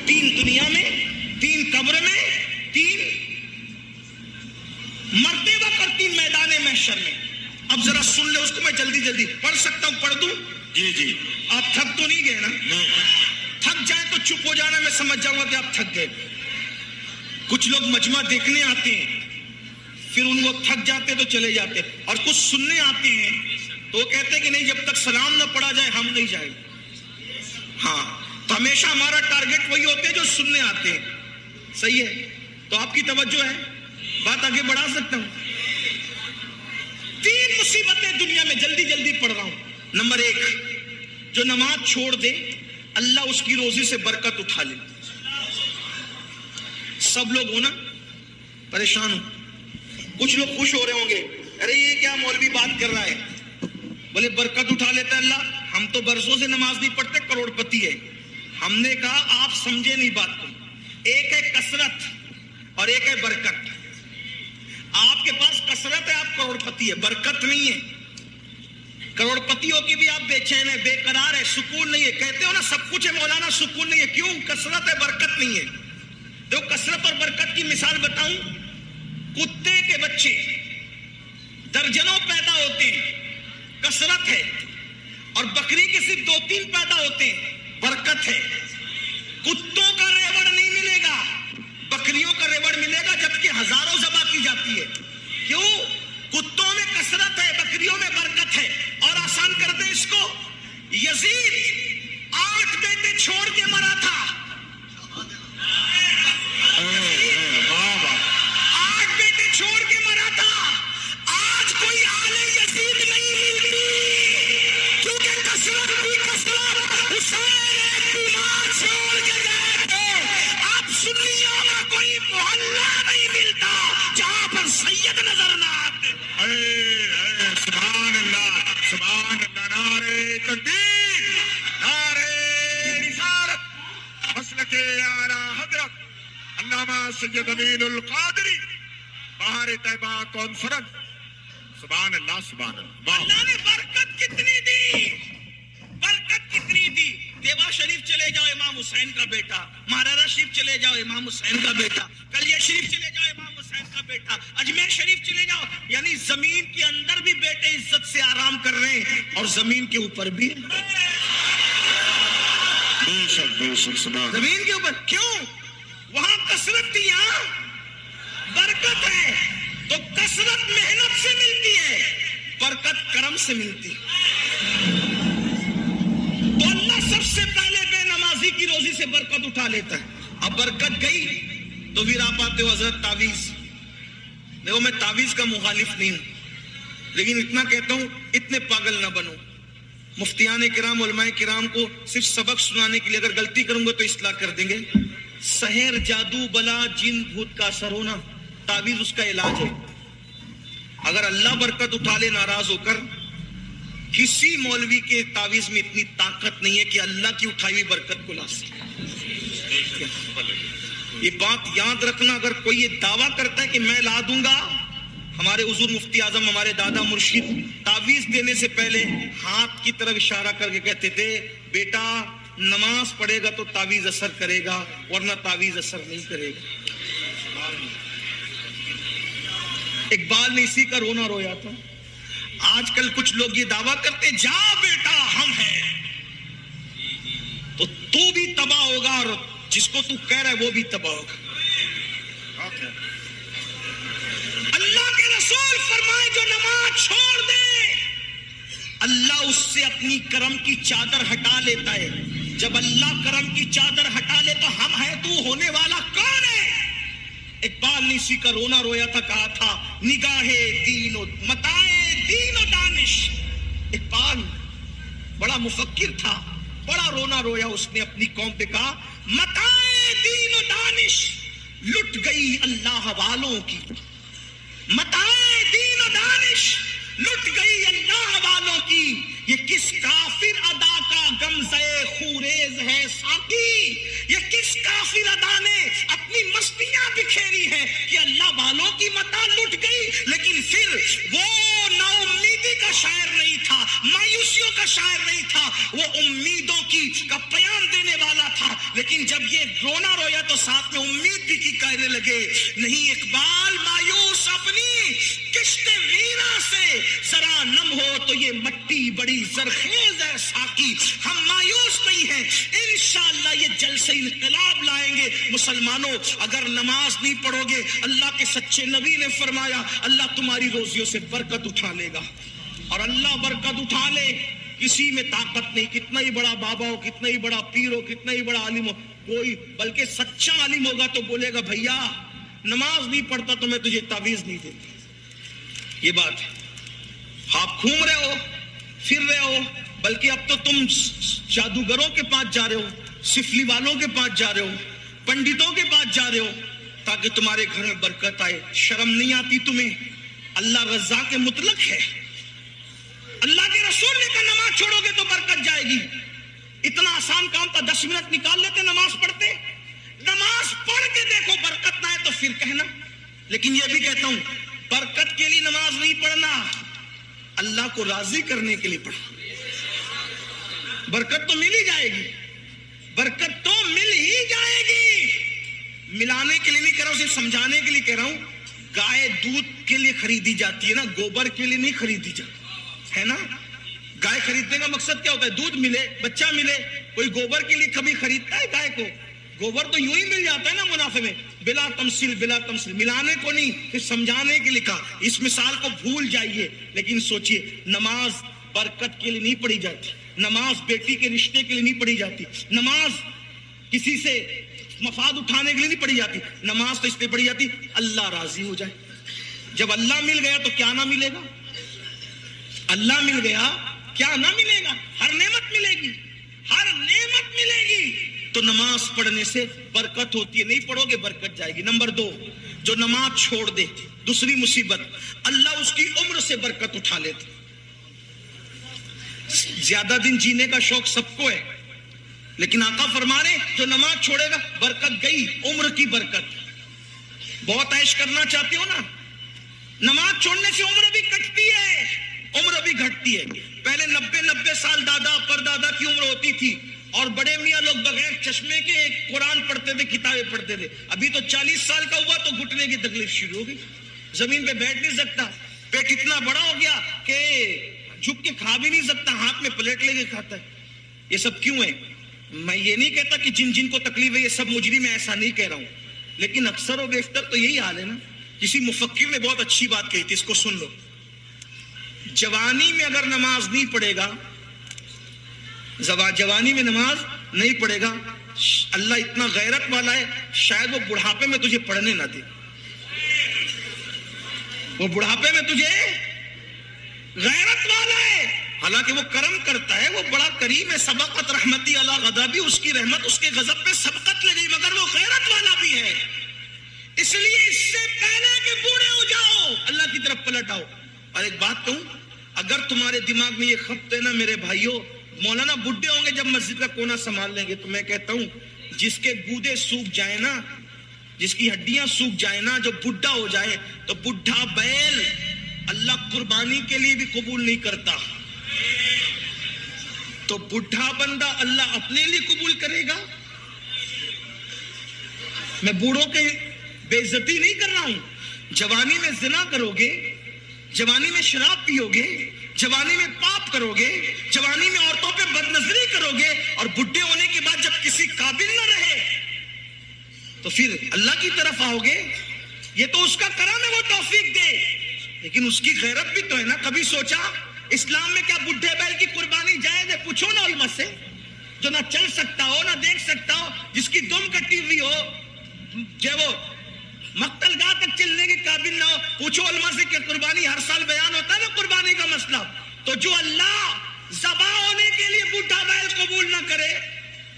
تین دنیا میں، تین قبر میں، تین مرتے وقت اور تین میدان محشر میں. اب ذرا سن لے اس کو، میں جلدی جلدی پڑھ سکتا ہوں، پڑھ دوں؟ جی جی. آپ تھک تو نہیں گئے نا؟ تھک جائیں تو چپ ہو جانا، میں سمجھ جاؤں گا کہ آپ تھک گئے. کچھ لوگ مجمع دیکھنے آتے ہیں، پھر ان کو تھک جاتے تو چلے جاتے، اور کچھ سننے آتے ہیں تو وہ کہتے ہیں کہ نہیں جب تک سلام نہ پڑھا جائے ہم نہیں جائیں. ہاں، تو ہمیشہ ہمارا ٹارگٹ وہی ہوتے ہیں جو سننے آتے ہیں. صحیح ہے؟ تو آپ کی توجہ ہے، بات آگے بڑھا سکتا ہوں. تین مصیبتیں دنیا میں، جلدی جلدی پڑھ رہا ہوں. نمبر ایک، جو نماز چھوڑ دے اللہ اس کی روزی سے برکت اٹھا لے. سب لوگ ہونا پریشان ہو، کچھ لوگ خوش ہو رہے ہوں گے، ارے یہ کیا مولوی بات کر رہا ہے، بولے برکت اٹھا لیتا ہے اللہ. ہم تو برسوں سے نماز نہیں پڑھتے، کروڑ پتی ہے. ہم نے کہا آپ سمجھے نہیں بات کو. ایک ہے کثرت اور ایک ہے برکت. آپ کے پاس کثرت ہے، آپ کروڑ پتی ہے، برکت نہیں ہے. کروڑ پتی ہو کے بھی آپ بے چین ہے، بے قرار ہے، سکون نہیں ہے. کہتے ہو نا سب کچھ ہے مولانا، سکون نہیں ہے. کیوں؟ کثرت ہے، برکت نہیں ہے. تو کثرت اور برکت کی مثال بتاؤں. کتے کے بچے درجنوں پیدا ہوتے ہیں، کثرت ہے. اور بکری کے صرف 2-3 پیدا ہوتے ہیں، برکت ہے. کتوں کا ریوڑ نہیں ملے گا، بکریوں کا ریوڑ ملے گا، جبکہ ہزاروں ذبح کی جاتی ہے. کیوں؟ کتوں میں کثرت ہے، بکریوں میں برکت ہے. اور آسان کر دیں اس کو، یزید 8 بیٹے چھوڑ کے مرا تھا. 8 بیٹے چھوڑ کے مرا تھا. آج کوئی آلے یزید نہیں ملتی، کیونکہ کثرت بھی کثرت. حسین ایک بیمار چھوڑ کے گئے تھے. اب سنیوں کا کوئی محلہ نہیں ملتا جہاں پر سید نظر نہ آتے. سبحان اللہ، سبحان اللہ. نعرہ تکبیر، نعرہ رسالت، مسلک اعلیٰ حضرت علامہ سید امین القادری، بہار طیبہ کانفرنس. سبحان اللہ، سبحان اللہ. اللہ نے برکت کتنی دی، برکت کتنی دی. دیوا شریف چلے جاؤ، امام حسین کا بیٹا. مہاراشٹر شریف چلے جاؤ، امام حسین کا بیٹا. کلیہ شریف چلے جاؤ، امام حسین کا بیٹا. اجمیر شریف چلے جاؤ. یعنی زمین کے اندر بھی بیٹے عزت سے آرام کر رہے ہیں، اور زمین کے اوپر بھی. بے شک بے شک. سبحان زمین کے اوپر. کیوں؟ وہاں کثرت تھی، یہاں برکت ہے. تو کثرت محنت سے ملتی ہے، برکت کرم سے ملتی. تو اللہ سب سے پہلے بے نمازی کی روزی سے برکت اٹھا لیتا ہے. اب برکت گئی تو پھر آپ آتے ہو حضرت تعویذ. دیکھو میں تعویذ کا مخالف نہیں ہوں، لیکن اتنا کہتا ہوں اتنے پاگل نہ بنو. مفتیان کرام، علماء کرام کو صرف سبق سنانے کے لیے اگر غلطی کروں گا تو اصلاح کر دیں گے. سحر، جادو، بلا، جن، بھوت کا اثر ہونا، تعویذ اس کا علاج ہے. اگر اللہ برکت اٹھا لے ناراض ہو کر، کسی مولوی کے تعویذ میں اتنی طاقت نہیں ہے کہ اللہ کی اٹھائی ہوئی برکت کو لا سکے. یہ بات یاد رکھنا. اگر کوئی یہ دعویٰ کرتا ہے کہ میں لا دوں گا، ہمارے حضور مفتی اعظم، ہمارے دادا مرشد تعویذ دینے سے پہلے ہاتھ کی طرف اشارہ کر کے کہتے تھے بیٹا نماز پڑھے گا تو تعویذ اثر کرے گا، ورنہ تعویذ اثر نہیں کرے گا. اقبال نے اسی کا رونا رویا تھا. آج کل کچھ لوگ یہ دعویٰ کرتے جا بیٹا ہم ہیں، تو بھی تباہ ہوگا اور جس کو تو کہہ رہا ہے وہ بھی تباہ ہوگا. اللہ کے رسول فرمائے جو نماز چھوڑ دے اللہ اس سے اپنی کرم کی چادر ہٹا لیتا ہے. جب اللہ کرم کی چادر ہٹا لے تو ہم ہیں تو ہونے والا کون ہے؟ اقبال نے اسی کا رونا رویا تھا، کہا تھا نگاہے دین و متائے دین و دانش. اقبال بڑا مفکر تھا، بڑا رونا رویا اس نے اپنی قوم پہ. کہا متائے دین و دانش لٹ گئی اللہ والوں کی، متائے دین و دانش لٹ گئی اللہ والوں کی. یہ کس کافر ادا کا غمزہ خوریز ہے ساقی، یہ کس کافر ادا نے اپنی مستیاں بکھیری ہیں کہ اللہ والوں کی متاع لٹ گئی. لیکن پھر وہ نا امیدی کا شاعر نہیں تھا، مایوسیوں کا شاعر نہیں تھا، وہ امیدوں کی کا پیام دینے والا تھا. لیکن لیکن جب یہ رونا رویا تو ساتھ میں امید بھی کی کہنے لگے نہیں اقبال مایوس اپنی کشت وینا سے ذرا نم ہو تو یہ مٹی بڑی زرخیز ہے ساقی، ہم مایوس نہیں ہیں، انشاءاللہ یہ جلسہ انقلاب لائیں گے۔ مسلمانوں اگر نماز نہیں پڑھو گے، اللہ کے سچے نبی نے فرمایا اللہ تمہاری روزیوں سے برکت اٹھا لے گا، اور اللہ برکت اٹھا لے کسی میں طاقت نہیں، کتنا ہی بڑا بابا ہو، کتنا ہی بڑا پیر ہو، کتنا ہی بڑا عالم ہو، کوئی بلکہ سچا عالم ہوگا تو بولے گا بھیا نماز نہیں پڑھتا تو میں تجھے تعویذ نہیں دیتا۔ یہ بات ہے، آپ گھوم رہے ہو پھر رہے ہو، بلکہ اب تو تم جادوگروں کے پاس جا رہے ہو، سفلی والوں کے پاس جا رہے ہو، پنڈتوں کے پاس جا رہے ہو تاکہ تمہارے گھر میں برکت آئے۔ شرم نہیں آتی تمہیں؟ اللہ رزاق مطلق ہے، اللہ کے رسول نے کہا نماز چھوڑو گے تو برکت جائے گی۔ اتنا آسان کام تھا، 10 منٹ نکال لیتے نماز پڑھتے۔ نماز پڑھ کے دیکھو برکت نہ آئے تو پھر کہنا۔ لیکن یہ بھی کہتا ہوں برکت کے لیے نماز نہیں پڑھنا، اللہ کو راضی کرنے کے لیے پڑھنا۔ برکت تو مل ہی جائے گی، برکت تو مل ہی جائے گی۔ ملانے کے لیے نہیں کہہ رہا ہوں، صرف سمجھانے کے لیے کہہ رہا ہوں۔ گائے دودھ کے لیے خریدی جاتی ہے نا، گوبر کے لیے نہیں خریدی جاتی ہے نا۔ گائے خریدنے کا مقصد کیا ہوتا ہے؟ دودھ ملے، بچہ ملے۔ کوئی گوبر کے لیے کبھی خریدتا ہے گائے کو؟ گوبر تو یوں ہی مل جاتا ہے نا منافع میں، بلا تمثیل بلا تمثیل، ملانے کو نہیں، پھر سمجھانے کے لیے کہا۔ اس مثال کو بھول جائیے، لیکن سوچئے نماز برکت کے لیے نہیں پڑھی جاتی، نماز بیٹی کے رشتے کے لیے نہیں پڑھی جاتی، نماز کسی سے مفاد اٹھانے کے لیے نہیں پڑھی جاتی، نماز تو اس لیے پڑھی جاتی اللہ راضی ہو جائے۔ جب اللہ مل گیا تو کیا نہ ملے گا؟ اللہ مل گیا کیا نہ ملے گا؟ ہر نعمت ملے گی، ہر نعمت ملے گی۔ تو نماز پڑھنے سے برکت ہوتی ہے، نہیں پڑھو گے برکت جائے گی۔ نمبر 2، جو نماز چھوڑ دے، دوسری مصیبت، اللہ اس کی عمر سے برکت اٹھا لیتے۔ زیادہ دن جینے کا شوق سب کو ہے، لیکن آقا فرما رہے جو نماز چھوڑے گا برکت گئی، عمر کی برکت۔ بہت عیش کرنا چاہتے ہو نا، نماز چھوڑنے سے عمر بھی کٹتی ہے، عمر بھی گھٹتی ہے۔ پہلے 90 سال دادا پر دادا کی عمر ہوتی تھی، اور بڑے میاں لوگ بغیر چشمے کے قرآن پڑھتے تھے، کتابیں پڑھتے تھے۔ ابھی تو 40 سال کا ہوا تو گھٹنے کی تکلیف شروع ہو گئی، زمین پہ بیٹھ نہیں سکتا، پیٹ اتنا بڑا ہو گیا کہ جھک کے کھا بھی نہیں سکتا، ہاتھ میں پلیٹ لے کے کھاتا ہے۔ یہ سب کیوں ہے؟ میں یہ نہیں کہتا کہ جن جن کو تکلیف ہے یہ سب مجرم ہے، ایسا نہیں کہہ رہا ہوں، لیکن اکثر و بیشتر تو یہی حال ہے نا۔ کسی مفکر نے بہت اچھی بات کہی تھی، اس کو سن لو۔ جوانی میں اگر نماز نہیں پڑھے گا، جوانی میں نماز نہیں پڑھے گا، اللہ اتنا غیرت والا ہے شاید وہ بڑھاپے میں تجھے پڑھنے نہ دے، وہ بڑھاپے میں تجھے غیرت والا ہے، حالانکہ وہ کرم کرتا ہے، وہ بڑا کریم ہے۔ سبقت رحمتی علی غضبی، اس کی رحمت اس کے غضب پہ سبقت لے گئی، مگر وہ غیرت والا بھی ہے۔ اس لیے اس سے پہلے کہ بوڑھے ہو جاؤ اللہ کی طرف پلٹ آؤ۔ اور ایک بات کہوں، اگر تمہارے دماغ میں یہ خط ہے نا میرے بھائیوں، مولانا بڈھے ہوں گے جب مسجد کا کونا سنبھال لیں گے، تو میں کہتا ہوں جس کے گودے سوکھ جائیں نا، جس کی ہڈیاں سوکھ جائیں نا، جو بڈھا ہو جائے تو بڈھا بیل اللہ قربانی کے لیے بھی قبول نہیں کرتا، تو بڈھا بندہ اللہ اپنے لیے قبول کرے گا۔ میں بوڑھوں کی بے عزتی نہیں کر رہا ہوں۔ جوانی میں زنا کرو گے، جوانی میں شراب پیو گے، جوانی میں پاپ کرو گے، جوانی میں عورتوں پہ بد نظری کرو گے، اور بڈھے ہونے کے بعد جب کسی قابل نہ رہے تو پھر اللہ کی طرف آؤ گے۔ یہ تو اس کا کرم ہے، وہ توفیق دے، لیکن اس کی غیرت بھی تو ہے نا۔ کبھی سوچا اسلام میں کیا بڈھے بیل کی قربانی جائز ہے؟ پوچھو نا علماء سے، جو نہ چل سکتا ہو نہ دیکھ سکتا ہو، جس کی دم کٹی ہوئی ہو، جو وہ مقتل گاہ تک چلنے کے قابل نہ ہو، پوچھو علماء سے کہ قربانی ہر سال بیان ہوتا ہے نا قربانی کا مسئلہ۔ تو جو اللہ ذبح ہونے کے لیے بڈھا بیل قبول نہ کرے،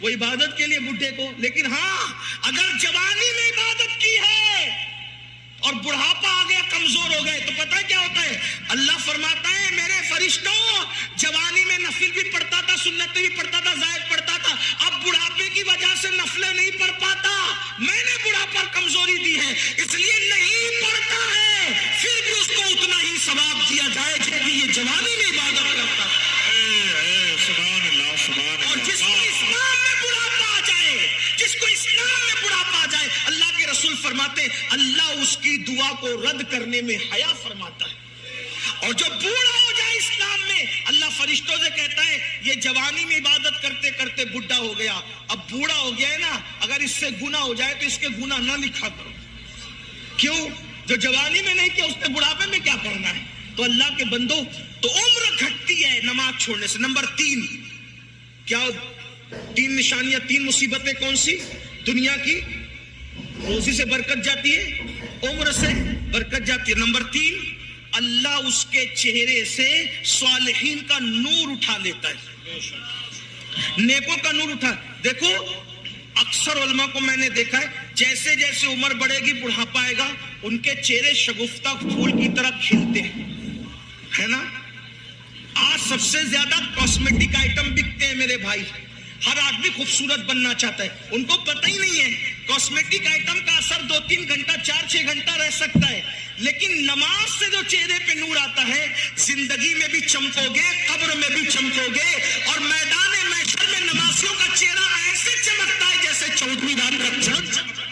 وہ عبادت کے لیے بڈھے کو، لیکن ہاں اگر جوانی میں عبادت کی ہے اور بڑھاپا آ گیا، کمزور ہو گئے، تو پتہ کیا ہوتا ہے؟ اللہ فرماتا ہے میرے فرشتوں، جوانی میں نفل بھی پڑھتا تھا، سنتیں بھی پڑھتا تھا، زائد پڑھتا تھا، اب بڑھاپے کی وجہ سے نفلیں نہیں پڑھ پاتا، میں نے بڑھاپا کمزوری دی ہے، اس لیے نہیں پڑھتا ہے، پھر بھی اس کو اتنا ہی ثواب دیا جائے جب بھی یہ جوانی میں عبادت کرتا ہے۔ سبحان اللہ، سبحان اللہ۔ اور جس کو اسلام میں بڑھاپا آ جائے، جس فرماتے ہیں اللہ اس کی دعا کو رد کرنے میں حیا فرماتا ہے. اور جو بوڑھا ہو جائے اسلام میں, اللہ فرشتوں سے کہتا ہے یہ جوانی میں عبادت کرتے کرتے بڈھا ہو گیا, اب بوڑھا ہو گیا ہے نا, اگر اس سے گناہ ہو جائے تو اس کے گناہ نہ لکھا کرو. کیوں؟ جو جوانی میں نہیں کیا اس نے بڑھاپے میں کیا کرنا ہے. تو اللہ کے بندو, تو عمر گھٹتی ہے نماز چھوڑنے سے. نمبر 3, کیا 3 نشانیاں, 3 مصیبتیں کون سی؟ دنیا کی روزی سے برکت جاتی ہے, عمر سے برکت جاتی ہے. نمبر 3, اللہ اس کے چہرے سے صالحین کا نور اٹھا لیتا ہے, نیکوں کا نور اٹھا. دیکھو اکثر علماء کو میں نے دیکھا ہے, جیسے جیسے عمر بڑھے گی بڑھاپا آئے گا, ان کے چہرے شگفتہ پھول کی طرح کھلتے ہیں, ہے نا. آج سب سے زیادہ کاسمیٹک آئٹم بکتے ہیں میرے بھائی. ہر آدمی خوبصورت بننا چاہتا ہے, ان کو پتہ ہی نہیں ہے کاسمیٹک آئٹم کا اثر 2-3 گھنٹہ 4-6 گھنٹہ رہ سکتا ہے, لیکن نماز سے جو چہرے پہ نور آتا ہے, زندگی میں بھی چمکو گے, قبر میں بھی چمکو گے, اور میدان محشر میں نمازیوں کا چہرہ ایسے چمکتا ہے جیسے چودھویں دان کا چاند چمکتا ہے.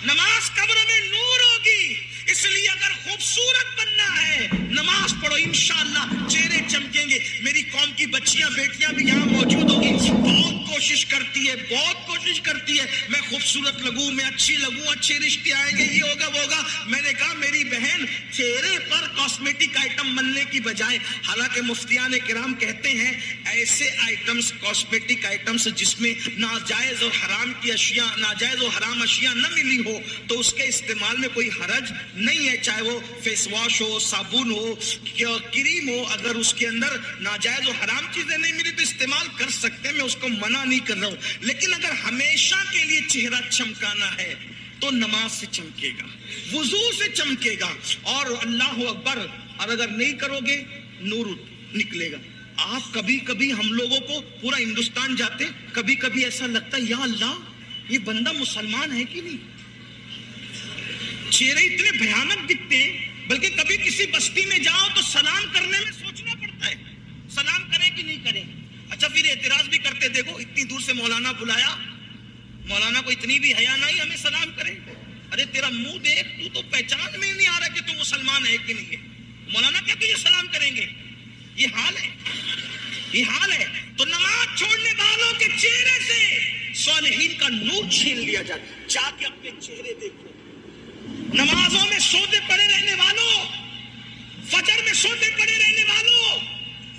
نماز قبر میں نور ہوگی, اس لیے اگر خوبصورت بننا ہے نماز پڑھو, انشاءاللہ چہرے چمکیں گے. میری قوم کی بچیاں بیٹیاں بھی یہاں موجود ہوگی, بہت کوشش کرتی ہے, بہت کوشش کرتی ہے میں خوبصورت لگوں, میں اچھی لگوں, اچھے رشتے آئیں گے, یہ ہوگا وہ ہوگا. میں نے کہا میری بہن چہرے پر کاسمیٹک آئٹم ملنے کی بجائے, حالانکہ مفتیان کرام کہتے ہیں ایسے آئٹمز, کاسمیٹک آئٹمز جس میں ناجائز اور حرام کی اشیاء, ناجائز اور حرام اشیاء نہ ملی ہو, تو اس کے استعمال میں کوئی حرج نہیں ہے. چاہے وہ فیس واش ہو, صابن ہو, کریم ہو, اگر اس کے اندر ناجائز و حرام چیزیں نہیں ملی تو استعمال کر سکتے ہیں, میں اس کو منع نہیں کر رہا ہوں. لیکن اگر ہمیشہ کے لیے چہرہ چمکانا ہے تو نماز سے چمکے گا, وضو سے چمکے گا, اور اللہ اکبر. اور اگر نہیں کرو گے نور نکلے گا. آپ کبھی کبھی ہم لوگوں کو, پورا ہندوستان جاتے, کبھی کبھی ایسا لگتا ہے یا اللہ یہ بندہ مسلمان ہے کہ نہیں. چہرے اتنے بھیانک دکھتے ہیں, بلکہ کبھی کسی بستی میں جاؤ تو سلام کرنے میں سوچنا پڑتا ہے, سلام کریں کہ نہیں کریں. اچھا پھر اعتراض بھی کرتے, دیکھو اتنی دور سے مولانا بلایا, مولانا کو اتنی بھی حیا نہیں ہمیں سلام کرے. ارے تیرا منہ دیکھ, تو تو پہچان میں نہیں آ رہا کہ تو مسلمان ہے کہ نہیں ہے. مولانا کیا تجھے سلام کریں گے؟ یہ حال ہے, یہ حال ہے. تو نماز چھوڑنے والوں کے چہرے سے صالحین کا نور چھین لیا جائے. جا کے اپنے چہرے دیکھو. نمازوں میں سوتے پڑے رہنے والوں, فجر میں سوتے پڑے رہنے والوں,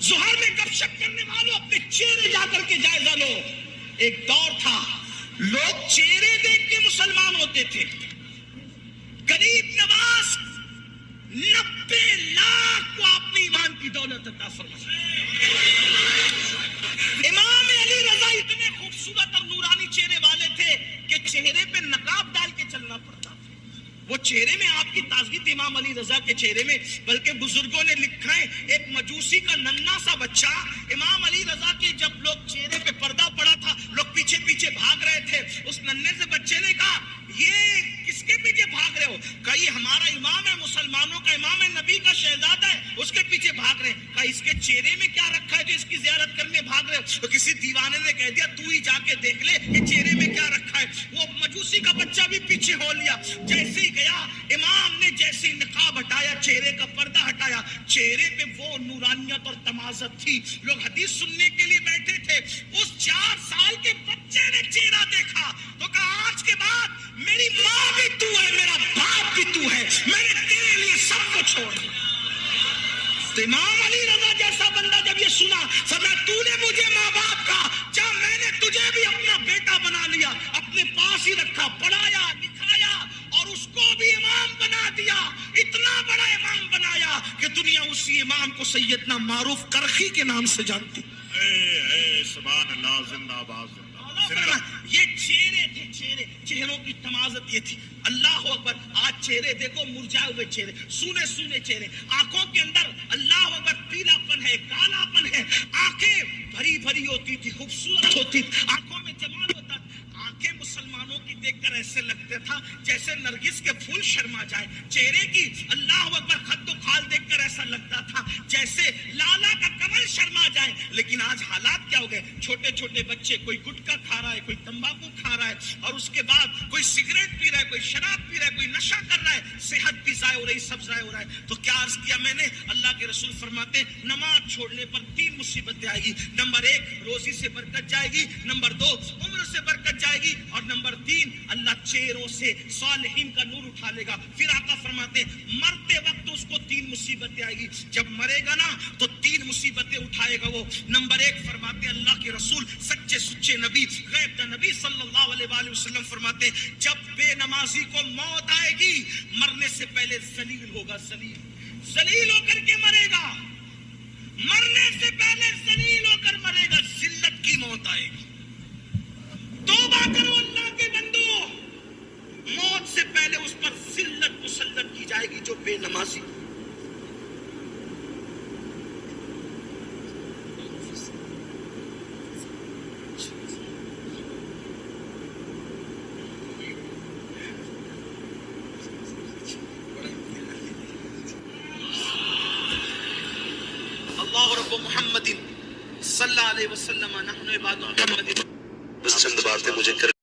ظہر میں گپ شپ کرنے والوں, اپنے چہرے جا کر کے جائزہ لو. ایک دور تھا لوگ چہرے دیکھ کے مسلمان ہوتے تھے. غریب نواز 90 لاکھ کو اپنے ایمان کی دولت عطا فرمایا. امام علی رضا اتنے خوبصورت اور نورانی چہرے والے تھے کہ چہرے پہ نقاب ڈال کے چلنا پڑتا. وہ چہرے میں آپ کی تازگی تھی امام علی رضا کے چہرے میں. بلکہ بزرگوں نے لکھا ہے ایک مجوسی کا ننھا سا بچہ امام علی رضا کے جب لوگ چہرے پہ پردہ پڑا تھا, لوگ پیچھے پیچھے بھاگ رہے تھے. اس ننھے سے بچے نے کہا یہ کس کے پیچھے بھاگ رہے ہو؟ کہا یہ ہمارا امام ہے, مسلمانوں کا امام ہے, نبی کا شہزادہ ہے, اس کے پیچھے بھاگ رہے ہیں. کہا اس کے چہرے میں کیا رکھا ہے جو اس کی زیارت کرنے بھاگ رہے ہو؟ تو کسی دیوانے نے کہہ دیا تو ہی جا کے دیکھ لے کہ چہرے میں کیا رکھا ہے. وہ مجوسی کا بچہ بھی پیچھے ہو لیا. جیسے ہی گیا, امام نے جیسے نقاب ہٹایا, چہرے کا پردہ ہٹایا, چہرے پہ وہ نورانیت اور تمازت تھی. لوگ حدیث سننے کے لیے بیٹھے تھے. اس 4 سال کے بچے نے چہرہ دیکھا تو کہا آج کے بعد میری ماں بھی تو ہے, میرا باپ بھی تو ہے, میں نے تیرے لیے سب کو چھوڑ دیا. تو امام علی رضا جیسا بندہ جب یہ سنا, فرمایا تو نے مجھے ماں باپ کا, جب میں نے تجھے بھی اپنا بیٹا بنا لیا, اپنے پاس ہی رکھا, پڑھایا, لکھایا, اور اس کو بھی امام بنا دیا. اتنا بڑا امام بنایا کہ دنیا اسی امام کو سیدنا معروف کرخی کے نام سے جانتی. سبحان اللہ, زندہ باد. یہ چہرے تھے, چہرے, چہروں کی تمازت یہ تھی. اللہ اکبر. آج چہرے دیکھو مرجھائے ہوئے چہرے, سونے سونے چہرے, آنکھوں کے اندر اللہ اکبر پیلا پن ہے, کالا پن ہے. آنکھیں بھری بھری ہوتی تھی, خوبصورت ہوتی تھی, آنکھوں میں جمال ہوتا تھا. آنکھیں مسلمانوں کی دیکھ کر ایسے لگتا تھا جیسے نرگس کے پھول شرما جائے. چہرے کی اللہ اکبر خد و خال دیکھ کر ایسا لگتا تھا جیسے لالا کا کمل شرما جائے. لیکن آج حالات کیا ہو گئے؟ چھوٹے چھوٹے بچے کوئی گٹکا کھا رہا ہے, کوئی تمباکو کھا رہا ہے, اور اس کے بعد کوئی سگریٹ پی رہا ہے, کوئی شراب پی رہا ہے, کوئی نشہ کر رہا ہے. صحت بھی ضائع ہو رہی, سب ضائع ہو رہا ہے. تو کیا عرض کیا میں نے؟ اللہ کے رسول فرماتے ہیں نماز چھوڑنے پر 3 مصیبتیں آئے گی. نمبر 1 روزی سے برکت جائے گی, نمبر 2 عمر سے برکت جائے گی, اور نمبر 3 اللہ چہروں سے صالحین کا نور اٹھا لے گا. پھر آقا فرماتے ہیں مرتے وقت اس کو 3 مصیبتیں آئے گی. جب مرے گا نا تو 3 مصیبتیں اٹھائے گا وہ. نمبر 1 فرماتے ہیں اللہ کے رسول سچے سچے نبی غیب دا نبی صلی اللہ علیہ وآلہ وسلم فرماتے ہیں جب بے نمازی کو موت آئے گی مرنے سے پہلے ذلیل ہوگا. ذلیل ہو کر کے مرے گا, مرنے سے پہلے ذلیل ہو کر مرے گا. ذلت کی موت آئے گی. توبہ کرو اللہ کے بندو, موت سے پہلے اس پر ذلت مسلط کی جائے گی جو بے نمازی. اللہ رب محمد صلی اللہ علیہ وسلم نحن عباد محمد. بس چند باتیں مجھے کر